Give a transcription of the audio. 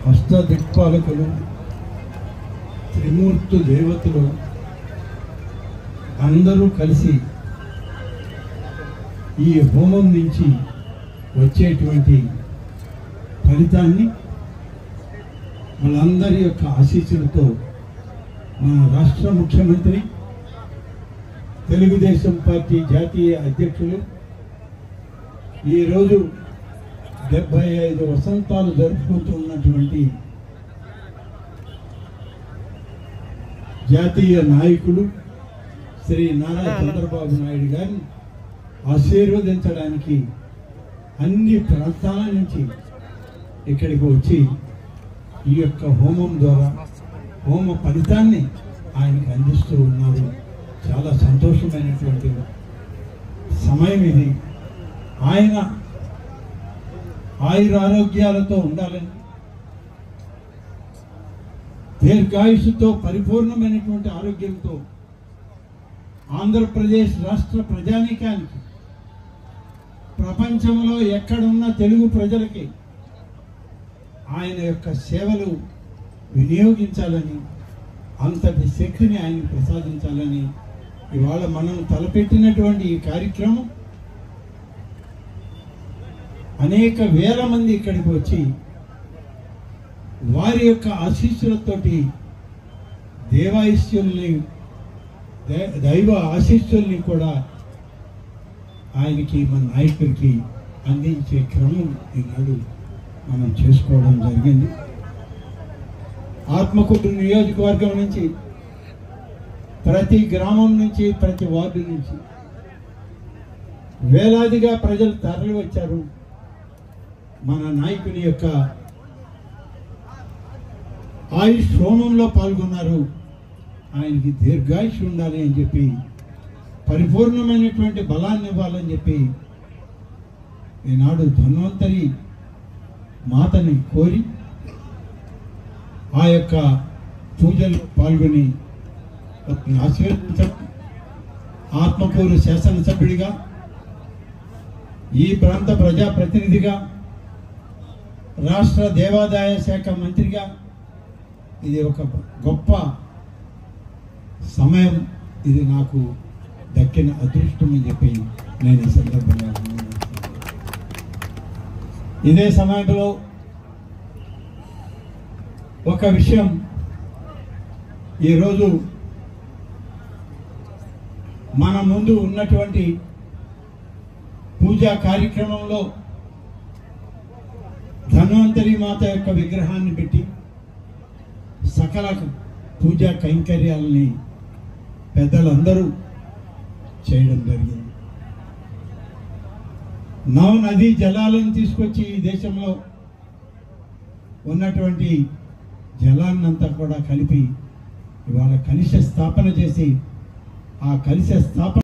అష్టదిక్పాలకులు త్రిమూర్తి దేవతలు అందరూ కలిసి ఈ హోమం నుంచి వచ్చేటువంటి ఫలితాన్ని వాళ్ళందరి యొక్క ఆశీస్సులతో మన రాష్ట్ర ముఖ్యమంత్రి తెలుగుదేశం పార్టీ జాతీయ అధ్యక్షులు ఈరోజు 75 వసంతాలు జరుపుకుంటున్నటువంటి జాతీయ నాయకులు శ్రీ నారా చంద్రబాబు నాయుడు గారిని ఆశీర్వదించడానికి అన్ని ప్రాంతాల నుంచి ఇక్కడికి వచ్చి ఈ యొక్క హోమం ద్వారా హోమ ఫలితాన్ని ఆయనకు అందిస్తూ ఉన్నారు. చాలా సంతోషమైనటువంటి సమయం ఇది. ఆయన ఆయురారోగ్యాలతో ఉండాలని, దీర్ఘాయుషుతో పరిపూర్ణమైనటువంటి ఆరోగ్యంతో ఆంధ్రప్రదేశ్ రాష్ట్ర ప్రజానీకానికి, ప్రపంచంలో ఎక్కడున్న తెలుగు ప్రజలకి ఆయన యొక్క సేవలు వినియోగించాలని, అంతటి శక్తిని ఆయన ప్రసాదించాలని ఇవాళ మనం తలపెట్టినటువంటి ఈ కార్యక్రమం అనేక వేల మంది ఇక్కడికి వచ్చి వారి యొక్క ఆశీస్సులతోటి దైవ ఆశీస్సుల్ని కూడా ఆయనకి, మన నాయకుడికి అందించే క్రమం ఈనాడు మనం చేసుకోవడం జరిగింది. ఆత్మకూరు నియోజకవర్గం నుంచి, ప్రతి గ్రామం నుంచి, ప్రతి వార్డు నుంచి వేలాదిగా ప్రజలు తరలి వచ్చారు. మన నాయకుని యొక్క ఆయుష్ హోమంలో పాల్గొన్నారు. ఆయనకి దీర్ఘాయుష్ ఉండాలి అని చెప్పి, పరిపూర్ణమైనటువంటి బలాన్ని ఇవ్వాలని చెప్పి ఈనాడు ధన్వంతరి మాతని కోరి ఆ యొక్క పూజలు పాల్గొని ఆశీర్వదించడం, ఆత్మకూరు శాసనసభ్యుడిగా, ఈ ప్రాంత ప్రజాప్రతినిధిగా, రాష్ట్ర దేవాదాయ శాఖ మంత్రిగా ఇది ఒక గొప్ప సమయం. ఇది నాకు దక్కిన అదృష్టం అని చెప్పి నేను ఈ సందర్భంగా ఇదే సమయంలో ఒక విషయం, ఈరోజు మన ముందు ఉన్నటువంటి పూజా కార్యక్రమంలో ధన్వంతరి మాత యొక్క విగ్రహాన్ని పెట్టి సకల పూజా కైంకర్యాలని పెద్దలందరూ చేయడం జరిగింది. నది జలాలను తీసుకొచ్చి ఈ దేశంలో ఉన్నటువంటి జలాన్నంతా కూడా కలిపి ఇవాళ కలశ స్థాపన చేసి, ఆ కలశ స్థాపన